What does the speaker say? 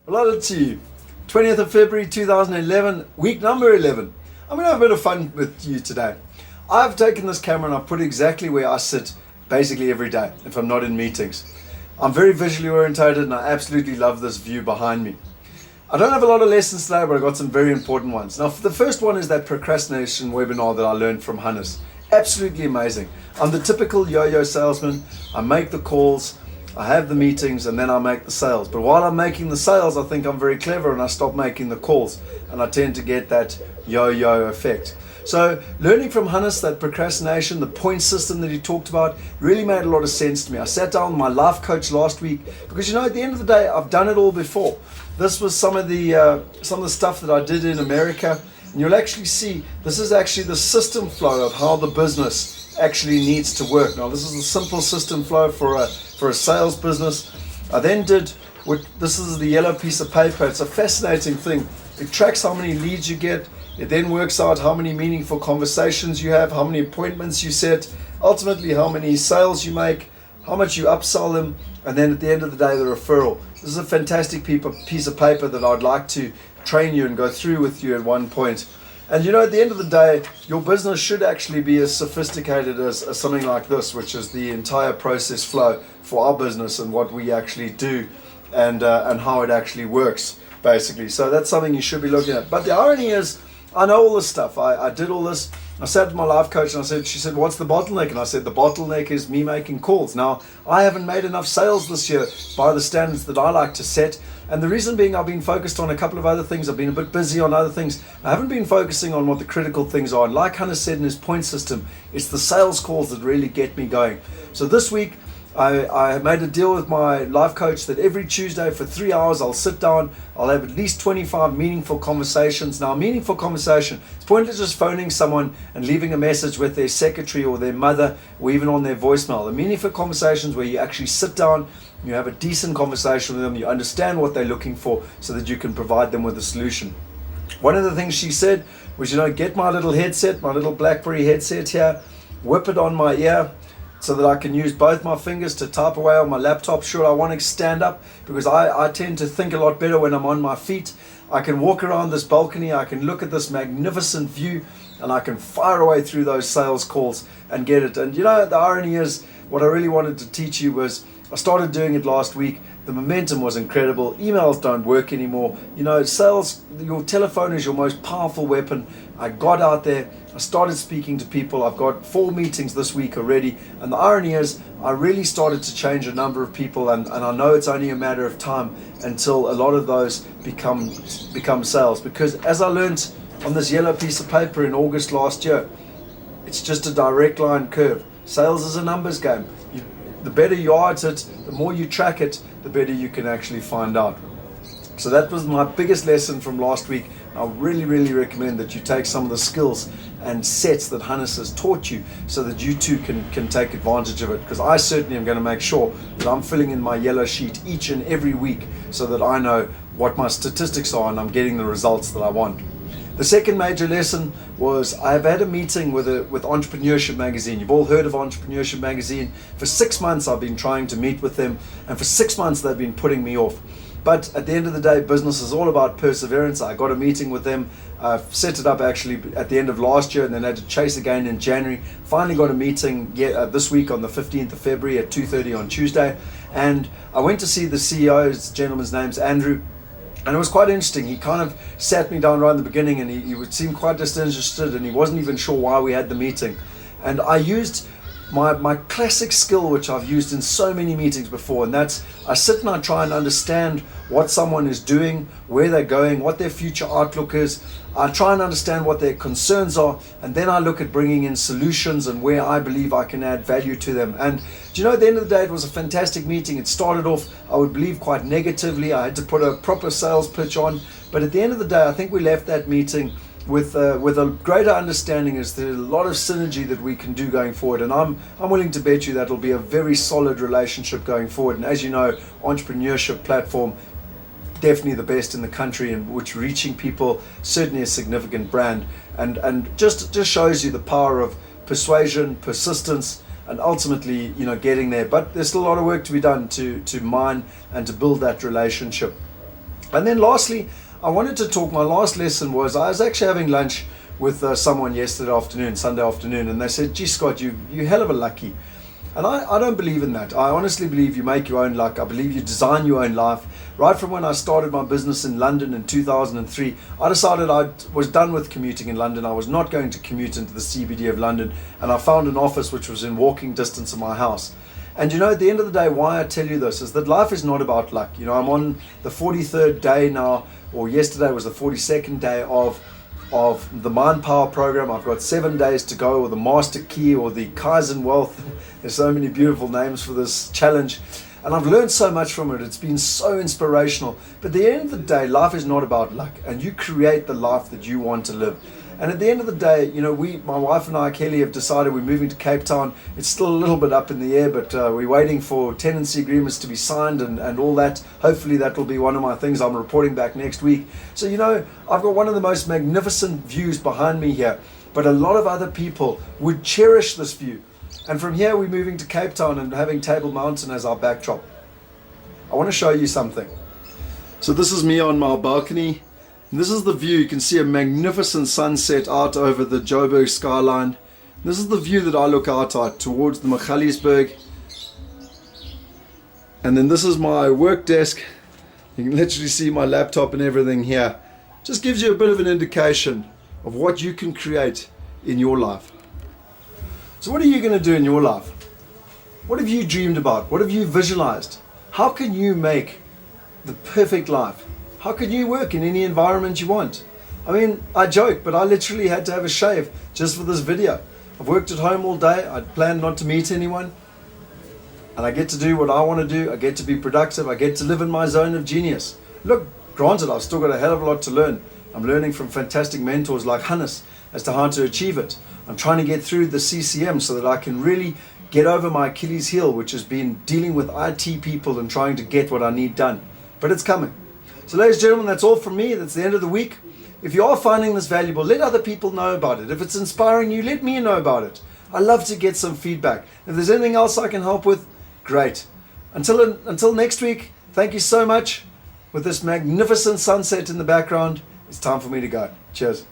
Hello to you. 20th of February 2011, week number 11. I'm going to have a bit of fun with you today. I've taken this camera and I've put it exactly where I sit basically every day if I'm not in meetings. I'm very visually orientated and I absolutely love this view behind me. I don't have a lot of lessons today, but I've got some very important ones. Now, the first one is that procrastination webinar that I learned from Hannes. Absolutely amazing. I'm the typical yo-yo salesman. I make the calls, I have the meetings, and then I make the sales. But while I'm making the sales, I think I'm very clever and I stop making the calls. And I tend to get that yo-yo effect. So learning from Hannes that procrastination, the point system that he talked about, really made a lot of sense to me. I sat down with my life coach last week because, at the end of the day, I've done it all before. This was some of the stuff that I did in America. And you'll actually see this is actually the system flow of how the business actually needs to work. Now, this is the simple system flow for a sales business. I then did this is the yellow piece of paper. It's a fascinating thing. It tracks how many leads you get. It then works out how many meaningful conversations you have, how many appointments you set, ultimately how many sales you make, how much you upsell them, and then at the end of the day, the referral. This is a fantastic piece of paper that I'd like to train you and go through with you at one point. And at the end of the day, your business should actually be as sophisticated as something like this, which is the entire process flow for our business and what we actually do and how it actually works, basically. So that's something you should be looking at. But the irony is, I know all this stuff. I did all this. I sat with my life coach and she said, what's the bottleneck? And I said, the bottleneck is me making calls. Now, I haven't made enough sales this year by the standards that I like to set. And the reason being, I've been focused on a couple of other things. I've been a bit busy on other things. I haven't been focusing on what the critical things are. And like Hannes said in his point system, it's the sales calls that really get me going. So this week, I made a deal with my life coach that every Tuesday for 3 hours I'll sit down, I'll have at least 25 meaningful conversations. Now, a meaningful conversation, it's pointless just phoning someone and leaving a message with their secretary or their mother or even on their voicemail. The meaningful conversations where you actually sit down, you have a decent conversation with them, you understand what they're looking for so that you can provide them with a solution. One of the things she said was, get my little headset, my little BlackBerry headset here, whip it on my ear, so that I can use both my fingers to type away on my laptop. Sure, I want to stand up because I tend to think a lot better when I'm on my feet. I can walk around this balcony, I can look at this magnificent view, and I can fire away through those sales calls and get it. And the irony is, what I really wanted to teach you was, I started doing it last week. The momentum was incredible. Emails don't work anymore. Sales, your telephone is your most powerful weapon. I got out there. I started speaking to people. I've got 4 meetings this week already. And the irony is, I really started to change a number of people. And I know it's only a matter of time until a lot of those become sales. Because as I learned on this yellow piece of paper in August last year, it's just a direct line curve. Sales is a numbers game. The better you are at it, the more you track it, the better you can actually find out. So that was my biggest lesson from last week. I really, really recommend that you take some of the skills and sets that Hannes has taught you so that you too can take advantage of it. Because I certainly am going to make sure that I'm filling in my yellow sheet each and every week so that I know what my statistics are and I'm getting the results that I want. The second major lesson was I've had a meeting with Entrepreneurship Magazine. You've all heard of Entrepreneurship Magazine. For 6 months I've been trying to meet with them, and for 6 months they've been putting me off. But at the end of the day, business is all about perseverance. I got a meeting with them, set it up actually at the end of last year, and then had to chase again in January. Finally got a meeting this week on the 15th of February at 2:30 on Tuesday. And I went to see the CEO, this gentleman's name's Andrew. And it was quite interesting. He kind of sat me down right in the beginning and he would seem quite disinterested and he wasn't even sure why we had the meeting. And I used my classic skill, which I've used in so many meetings before, and that's I sit and I try and understand what someone is doing, where they're going, what their future outlook is. I try and understand what their concerns are, and then I look at bringing in solutions and where I believe I can add value to them. And at the end of the day, it was a fantastic meeting. It started off, I would believe, quite negatively. I had to put a proper sales pitch on, but at the end of the day, I think we left that meeting with a greater understanding as there's a lot of synergy that we can do going forward. And I'm willing to bet you that'll be a very solid relationship going forward. And as you know, entrepreneurship platform, definitely the best in the country, in which reaching people, certainly a significant brand, and just shows you the power of persuasion, persistence, and ultimately, getting there. But there's still a lot of work to be done to mine and to build that relationship. And then lastly, I wanted to talk, my last lesson was, I was actually having lunch with someone yesterday afternoon, Sunday afternoon, and they said, gee Scott, you hell of a lucky. And I don't believe in that. I honestly believe you make your own luck. I believe you design your own life. Right from when I started my business in London in 2003, I decided I was done with commuting in London. I was not going to commute into the CBD of London, and I found an office which was in walking distance of my house. And you know, at the end of the day, why I tell you this is that life is not about luck. You know, I'm on the 43rd day now, or yesterday was the 42nd day of the Mind Power program. I've got 7 days to go, or the Master Key, or the Kaizen Wealth. There's so many beautiful names for this challenge. And I've learned so much from it. It's been so inspirational. But at the end of the day, life is not about luck. And you create the life that you want to live. And at the end of the day, you know, my wife and I, Kelly, have decided we're moving to Cape Town. It's still a little bit up in the air, but we're waiting for tenancy agreements to be signed and all that. Hopefully that will be one of my things I'm reporting back next week. So, you know, I've got one of the most magnificent views behind me here, but a lot of other people would cherish this view. And from here, we're moving to Cape Town and having Table Mountain as our backdrop. I want to show you something. So this is me on my balcony. This is the view. You can see a magnificent sunset out over the Joburg skyline. This is the view that I look out at towards the Magaliesberg. And then this is my work desk. You can literally see my laptop and everything here. Just gives you a bit of an indication of what you can create in your life. So what are you going to do in your life? What have you dreamed about? What have you visualized? How can you make the perfect life? How can you work in any environment you want? I mean, I joke, but I literally had to have a shave just for this video. I've worked at home all day. I planned not to meet anyone. And I get to do what I want to do. I get to be productive. I get to live in my zone of genius. Look, granted, I've still got a hell of a lot to learn. I'm learning from fantastic mentors like Hannes as to how to achieve it. I'm trying to get through the CCM so that I can really get over my Achilles heel, which has been dealing with IT people and trying to get what I need done. But it's coming. So ladies and gentlemen, that's all from me. That's the end of the week. If you are finding this valuable, let other people know about it. If it's inspiring you, let me know about it. I love to get some feedback. If there's anything else I can help with, great. Until next week, thank you so much. With this magnificent sunset in the background, it's time for me to go. Cheers.